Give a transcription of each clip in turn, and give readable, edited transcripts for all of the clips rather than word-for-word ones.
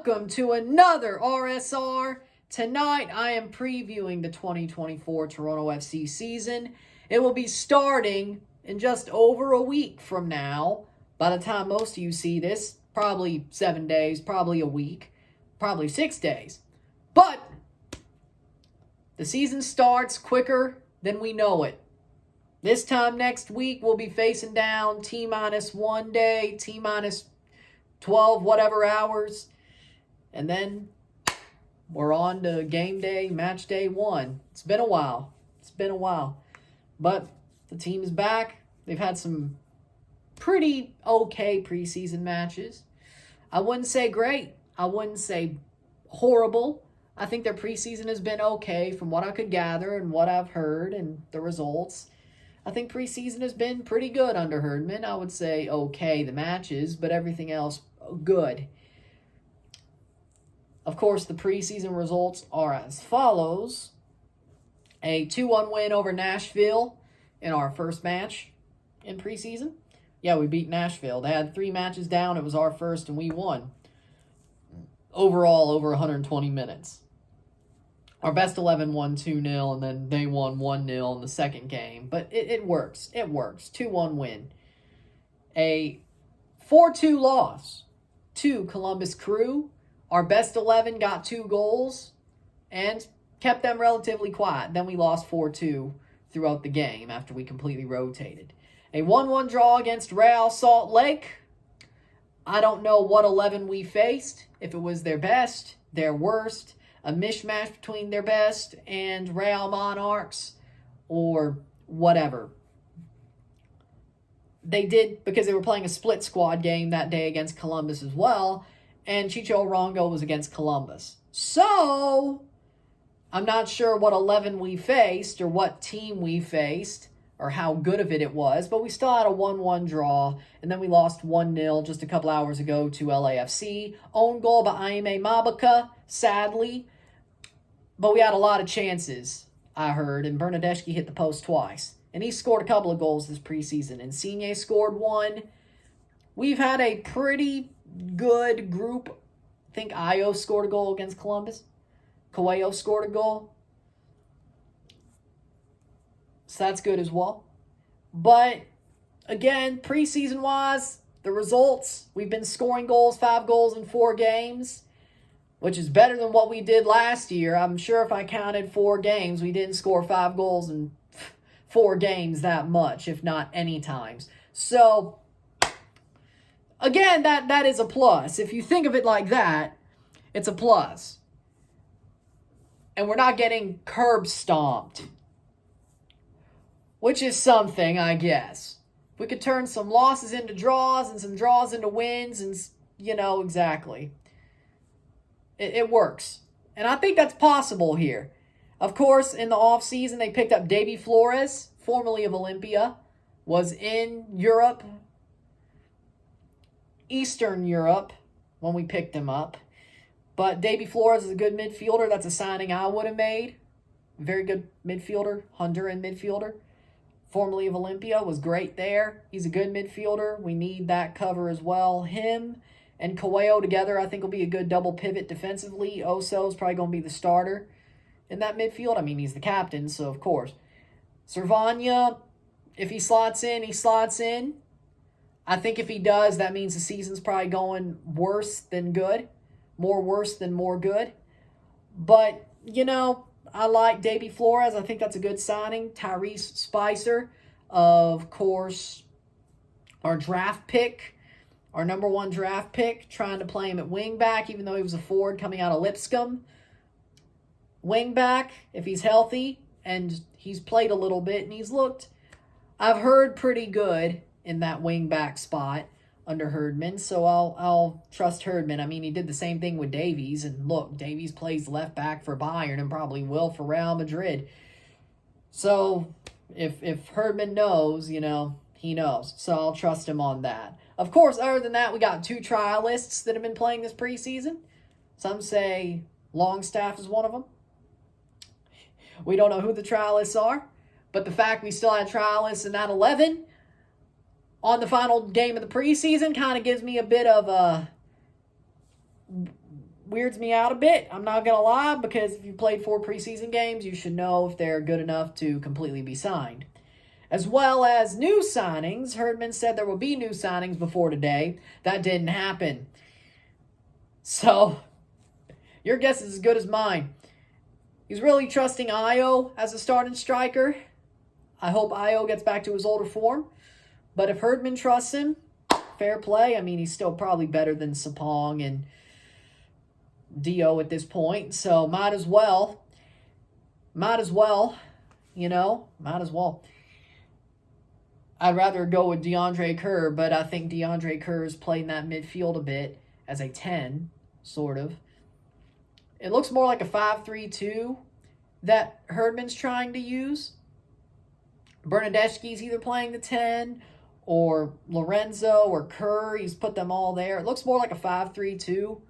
Welcome to another RSR. Tonight I am previewing the 2024 Toronto FC season. It will be starting in just over a week from now. By the time most of you see this, probably 7 days, probably a week, probably 6 days. But the season starts quicker than we know it. This time next week, we'll be facing down T-minus 1 day, T-minus 12 whatever hours. And then we're on to game day, match day 1. It's been a while. But the team is back. They've had some pretty okay preseason matches. I wouldn't say great. I wouldn't say horrible. I think their preseason has been okay from what I could gather and what I've heard and the results. I think preseason has been pretty good under Herdman. I would say okay, the matches, but everything else good. Of course, the preseason results are as follows. A 2-1 win over Nashville in our first match in preseason. Yeah, we beat Nashville. They had 3 matches down. It was our first, and we won. Overall, over 120 minutes. Our best 11 won 2-0, and then they won 1-0 in the second game. But it works. It works. 2-1 win. A 4-2 loss to Columbus Crew. Our best 11 got 2 goals and kept them relatively quiet. Then we lost 4-2 throughout the game after we completely rotated. A 1-1 draw against Real Salt Lake. I don't know what 11 we faced. If it was their best, their worst, a mishmash between their best and Real Monarchs, or whatever. They did, because they were playing a split squad game that day against Columbus as well, and Chicho Rongo was against Columbus. So, I'm not sure what 11 we faced, or what team we faced, or how good of it was, but we still had a 1-1 draw, and then we lost 1-0 just a couple hours ago to LAFC. Own goal by Aime Mabaka, sadly, but we had a lot of chances, I heard, and Bernadeschi hit the post twice. And he scored a couple of goals this preseason. Insigne scored 1. We've had a pretty good group. I think Ayo scored a goal against Columbus. Coelho scored a goal. So that's good as well. But, again, preseason-wise, the results, we've been scoring goals, 5 goals in 4 games, which is better than what we did last year. I'm sure if I counted 4 games, we didn't score 5 goals in 4 games that much, if not any times. So, again, that is a plus. If you think of it like that, it's a plus. And we're not getting curb stomped, which is something, I guess. We could turn some losses into draws and some draws into wins, and, exactly. It works. And I think that's possible here. Of course, in the offseason, they picked up Davy Flores, formerly of Olympia, was in Europe, Eastern Europe, when we picked him up. But Davy Flores is a good midfielder. That's a signing I would have made. Very good midfielder, Honduran midfielder. Formerly of Olympia, was great there. He's a good midfielder. We need that cover as well. Him and Coelho together, I think, will be a good double pivot defensively. Oso's probably going to be the starter in that midfield. I mean, he's the captain, so of course. Servania, if he slots in, he slots in. I think if he does, that means the season's probably going worse than good. More worse than more good. But, I like Davy Flores. I think that's a good signing. Tyrese Spicer, of course, our draft pick, our number 1 draft pick, trying to play him at wing back, even though he was a forward coming out of Lipscomb. Wing back, if he's healthy, and he's played a little bit, and he's looked, I've heard, pretty good in that wing back spot under Herdman, so I'll trust Herdman. I mean, he did the same thing with Davies, and look, Davies plays left back for Bayern and probably will for Real Madrid. So, if Herdman knows, he knows. So I'll trust him on that. Of course, other than that, we got 2 trialists that have been playing this preseason. Some say Longstaff is one of them. We don't know who the trialists are, but the fact we still had trialists in that 11 on the final game of the preseason kind of gives me a bit of a weirds me out a bit. I'm not going to lie, because if you played 4 preseason games, you should know if they're good enough to completely be signed. As well as new signings. Herdman said there will be new signings before today. That didn't happen. So, your guess is as good as mine. He's really trusting Io as a starting striker. I hope Io gets back to his older form. But if Herdman trusts him, fair play. I mean, he's still probably better than Sapong and Dio at this point. So, might as well. Might as well. I'd rather go with DeAndre Kerr, but I think DeAndre Kerr is playing that midfield a bit as a 10, sort of. It looks more like a 5-3-2 that Herdman's trying to use. Bernadeschi's either playing the 10 or Lorenzo or Kerr. He's put them all there. It looks more like a 5-3-2,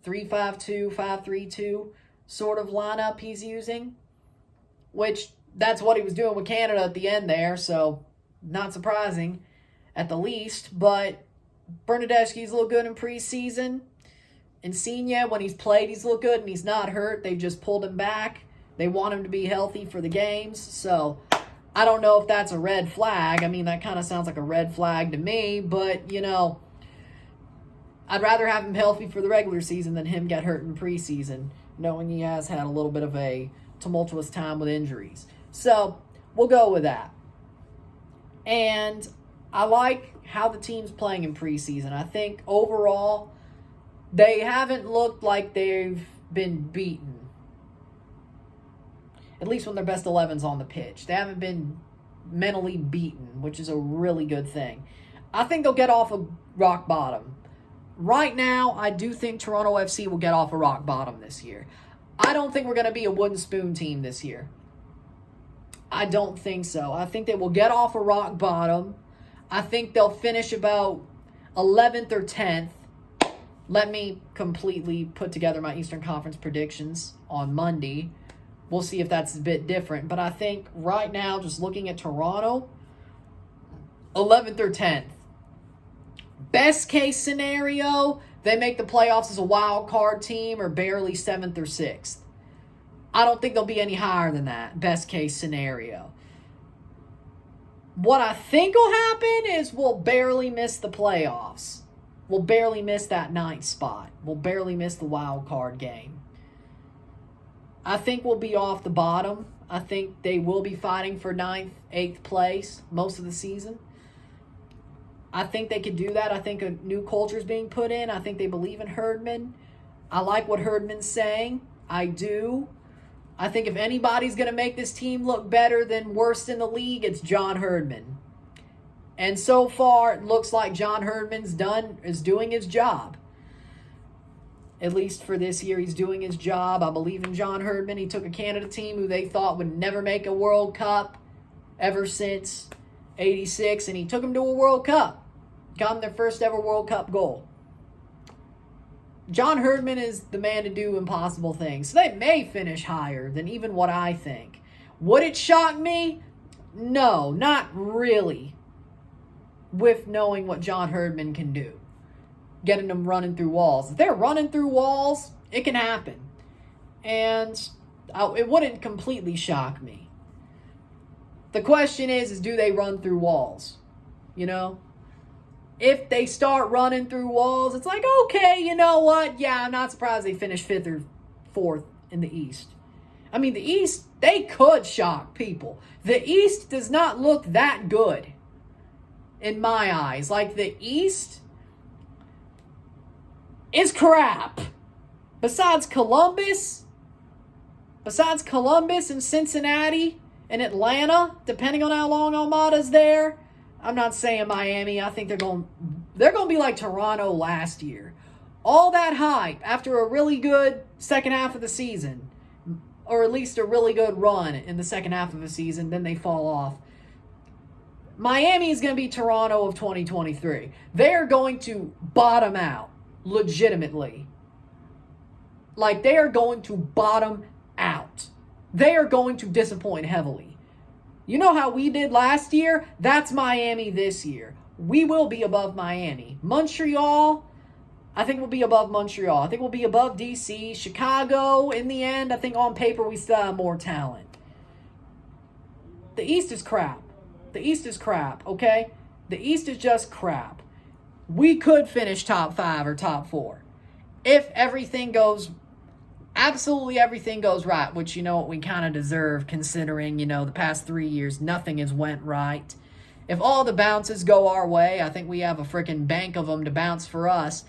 3-5-2, 5-3-2 sort of lineup he's using, which that's what he was doing with Canada at the end there, so not surprising at the least. But Bernadeschi's looked good in preseason. Insigne, when he's played, he's looked good and he's not hurt. They've just pulled him back. They want him to be healthy for the games. So I don't know if that's a red flag. I mean, that kind of sounds like a red flag to me. But, I'd rather have him healthy for the regular season than him get hurt in preseason, knowing he has had a little bit of a tumultuous time with injuries. So we'll go with that. And I like how the team's playing in preseason. I think overall, they haven't looked like they've been beaten. At least when their best 11's on the pitch. They haven't been mentally beaten, which is a really good thing. I think they'll get off of rock bottom. Right now, I do think Toronto FC will get off of rock bottom this year. I don't think we're going to be a wooden spoon team this year. I don't think so. I think they will get off a rock bottom. I think they'll finish about 11th or 10th. Let me completely put together my Eastern Conference predictions on Monday. We'll see if that's a bit different. But I think right now, just looking at Toronto, 11th or 10th. Best case scenario, they make the playoffs as a wild card team or barely 7th or 6th. I don't think they'll be any higher than that, best case scenario. What I think will happen is we'll barely miss the playoffs. We'll barely miss that 9th spot. We'll barely miss the wild card game. I think we'll be off the bottom. I think they will be fighting for 9th, 8th place most of the season. I think they could do that. I think a new culture is being put in. I think they believe in Herdman. I like what Herdman's saying. I do. I think if anybody's going to make this team look better than worst in the league, it's John Herdman. And so far, it looks like John Herdman's is doing his job. At least for this year, he's doing his job. I believe in John Herdman. He took a Canada team who they thought would never make a World Cup ever since '86, and he took them to a World Cup. Got them their first ever World Cup goal. John Herdman is the man to do impossible things. So they may finish higher than even what I think. Would it shock me? No, not really. With knowing what John Herdman can do. Getting them running through walls. If they're running through walls, it can happen. And it wouldn't completely shock me. The question is do they run through walls? If they start running through walls, it's like, okay, you know what? Yeah, I'm not surprised they finished 5th or 4th in the East. I mean, the East, they could shock people. The East does not look that good in my eyes. Like, the East is crap. Besides Columbus and Cincinnati and Atlanta, depending on how long Almada's there, I'm not saying Miami. I think they're going to be like Toronto last year. All that hype after a really good second half of the season, or at least a really good run in the second half of the season, then they fall off. Miami is going to be Toronto of 2023. They're going to bottom out, legitimately. Like, they are going to bottom out. They are going to disappoint heavily. You know how we did last year? That's Miami this year. We will be above Miami. Montreal, I think we'll be above Montreal. I think we'll be above DC. Chicago, in the end, I think on paper we still have more talent. The East is crap. The East is crap, okay? The East is just crap. We could finish top 5 or top 4 if everything goes, absolutely everything goes right, which you know what we kind of deserve considering, you know, the past 3 years, nothing has went right. If all the bounces go our way, I think we have a freaking bank of them to bounce for us.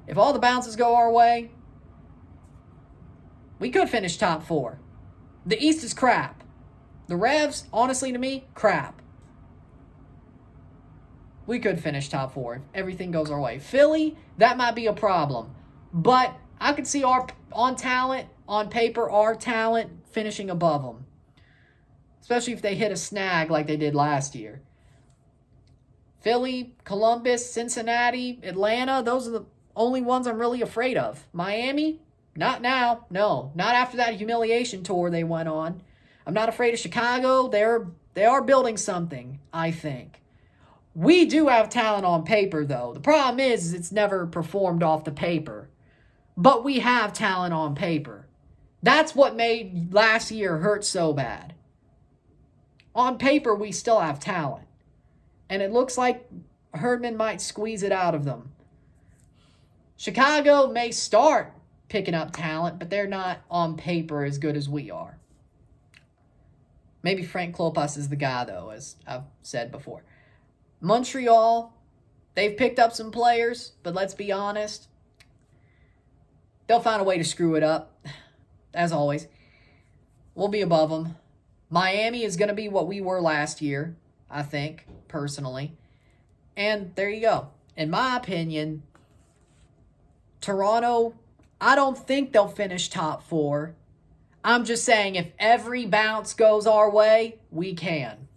If all the bounces go our way, we could finish top 4. The East is crap. The Revs, honestly to me, crap. We could finish top 4 if everything goes our way. Philly, that might be a problem. But I could see our, on talent, on paper, our talent finishing above them. Especially if they hit a snag like they did last year. Philly, Columbus, Cincinnati, Atlanta, those are the only ones I'm really afraid of. Miami, not now. No, not after that humiliation tour they went on. I'm not afraid of Chicago. They are building something, I think. We do have talent on paper, though. The problem is it's never performed off the paper. But we have talent on paper. That's what made last year hurt so bad. On paper, we still have talent. And it looks like Herdman might squeeze it out of them. Chicago may start picking up talent, but they're not on paper as good as we are. Maybe Frank Klopas is the guy, though, as I've said before. Montreal, they've picked up some players, but let's be honest, they'll find a way to screw it up, as always. We'll be above them. Miami is going to be what we were last year, I think, personally. And there you go. In my opinion, Toronto, I don't think they'll finish top 4. I'm just saying if every bounce goes our way, we can.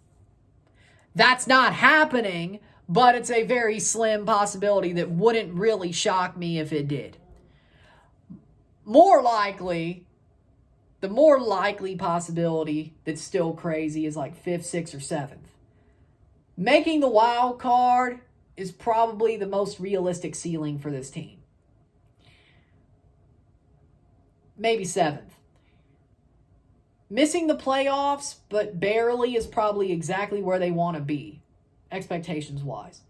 That's not happening, but it's a very slim possibility that wouldn't really shock me if it did. More likely, the more likely possibility that's still crazy is like 5th, 6th, or 7th. Making the wild card is probably the most realistic ceiling for this team. Maybe 7th. Missing the playoffs, but barely, is probably exactly where they want to be, expectations-wise.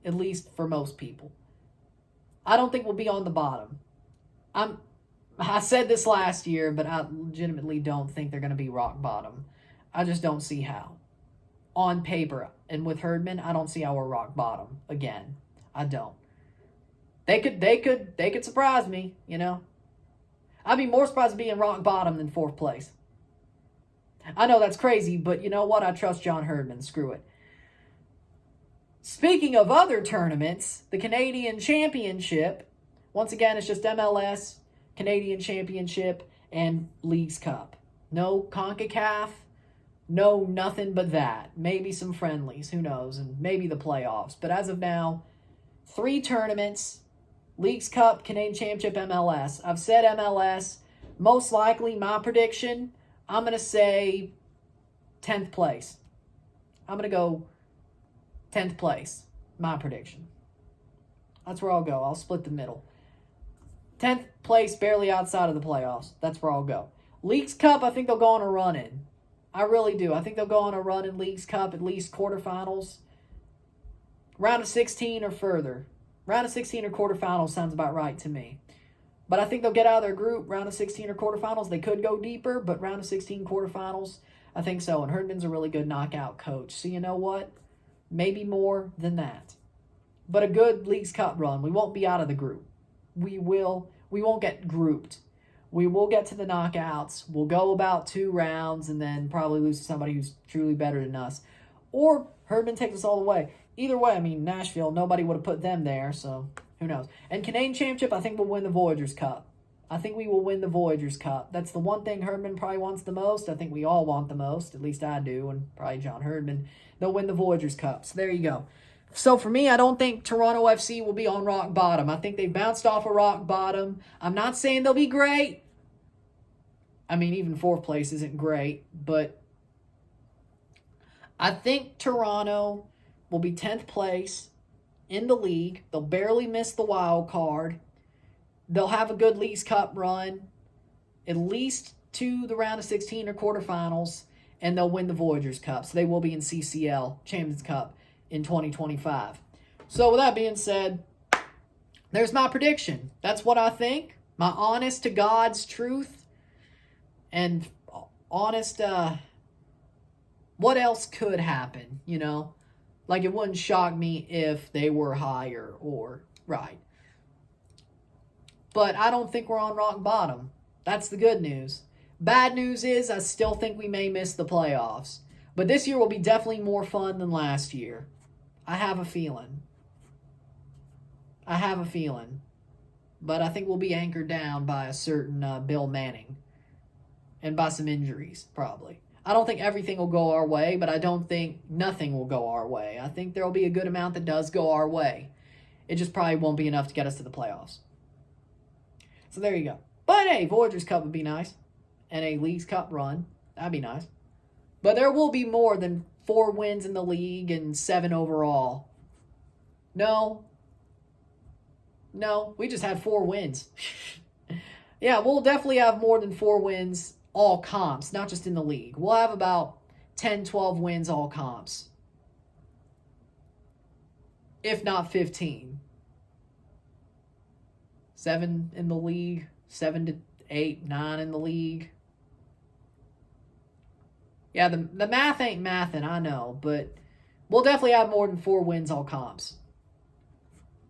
At least for most people. I don't think we'll be on the bottom. I said this last year, but I legitimately don't think they're going to be rock bottom. I just don't see how. On paper, and with Herdman, I don't see how we're rock bottom again. I don't. They could surprise me, you know. I'd be more surprised being rock bottom than 4th place. I know that's crazy, but you know what? I trust John Herdman. Screw it. Speaking of other tournaments, the Canadian Championship, once again, it's just MLS, Canadian Championship, and Leagues Cup. No CONCACAF, no nothing but that. Maybe some friendlies, who knows, and maybe the playoffs. But as of now, 3 tournaments, Leagues Cup, Canadian Championship, MLS. I've said MLS. Most likely, my prediction, I'm going to say 10th place. I'm going to go 10th place. My prediction. That's where I'll go. I'll split the middle. 10th place, barely outside of the playoffs. That's where I'll go. Leagues Cup, I think they'll go on a run in. I really do. I think they'll go on a run in Leagues Cup, at least quarterfinals. Round of 16 or further. Round of 16 or quarterfinals sounds about right to me. But I think they'll get out of their group. Round of 16 or quarterfinals. They could go deeper, but round of 16 quarterfinals, I think so. And Herdman's a really good knockout coach. So you know what? Maybe more than that. But a good Leagues Cup run. We won't be out of the group. We won't get grouped. We will get to the knockouts. We'll go about 2 rounds and then probably lose to somebody who's truly better than us. Or Herdman takes us all the way. Either way, I mean, Nashville, nobody would have put them there, so who knows. And Canadian Championship, I think we'll win the Voyageurs Cup. I think we will win the Voyageurs Cup. That's the one thing Herdman probably wants the most. I think we all want the most. At least I do, and probably John Herdman. They'll win the Voyageurs Cup. So there you go. So for me, I don't think Toronto FC will be on rock bottom. I think they bounced off a rock bottom. I'm not saying they'll be great. I mean, even 4th place isn't great, but I think Toronto will be 10th place, in the league. They'll barely miss the wild card. They'll have a good Leagues Cup run, at least to the round of 16 or quarterfinals, and they'll win the Voyagers Cup. So they will be in CCL Champions Cup in 2025. So with that being said, there's my prediction. That's what I think. My honest to God's truth. And honest, what else could happen, you know? Like, it wouldn't shock me if they were higher or right. But I don't think we're on rock bottom. That's the good news. Bad news is I still think we may miss the playoffs. But this year will be definitely more fun than last year. I have a feeling. But I think we'll be anchored down by a certain Bill Manning. And by some injuries, probably. I don't think everything will go our way, but I don't think nothing will go our way. I think there will be a good amount that does go our way. It just probably won't be enough to get us to the playoffs. So there you go. But hey, Voyagers Cup would be nice. And a Leagues Cup run. That'd be nice. But there will be more than 4 wins in the league and 7 overall. No, we just had 4 wins. Yeah, we'll definitely have more than 4 wins all comps, not just in the league. We'll have about 10, 12 wins all comps. If not 15. 7 in the league, 7 to 8, 9 in the league. Yeah, the math ain't mathin', I know, but we'll definitely have more than 4 wins all comps.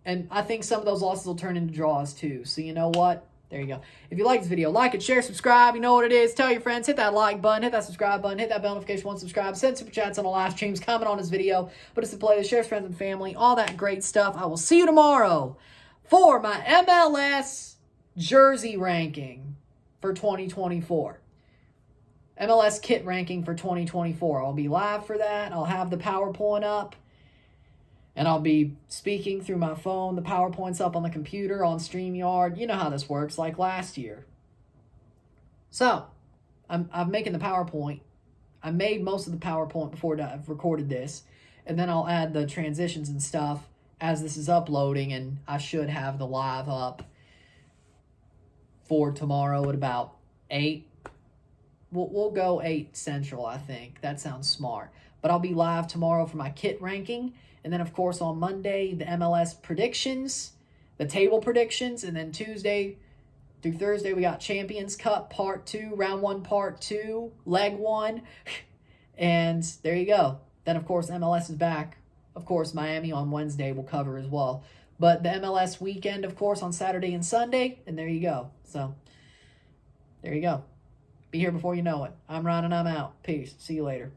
And I think some of those losses will turn into draws too. So you know what? There you go. If you like this video, like it, share, subscribe. You know what it is. Tell your friends. Hit that like button. Hit that subscribe button. Hit that bell notification once subscribe. Send super chats on the live streams. Comment on this video. Put us in playlist. Share with friends and family. All that great stuff. I will see you tomorrow for my MLS jersey ranking for 2024. MLS kit ranking for 2024. I'll be live for that. I'll have the PowerPoint up. And I'll be speaking through my phone. The PowerPoint's up on the computer, on StreamYard. You know how this works, like last year. So, I'm making the PowerPoint. I made most of the PowerPoint before I've recorded this. And then I'll add the transitions and stuff as this is uploading. And I should have the live up for tomorrow at about 8. We'll go 8 Central, I think. That sounds smart. But I'll be live tomorrow for my kit ranking. And then, of course, on Monday, the MLS predictions, the table predictions. And then Tuesday through Thursday, we got Champions Cup Part 2, Round 1, Part 2, Leg 1. And there you go. Then, of course, MLS is back. Of course, Miami on Wednesday will cover as well. But the MLS weekend, of course, on Saturday and Sunday. And there you go. So, there you go. Be here before you know it. I'm Ron and I'm out. Peace. See you later.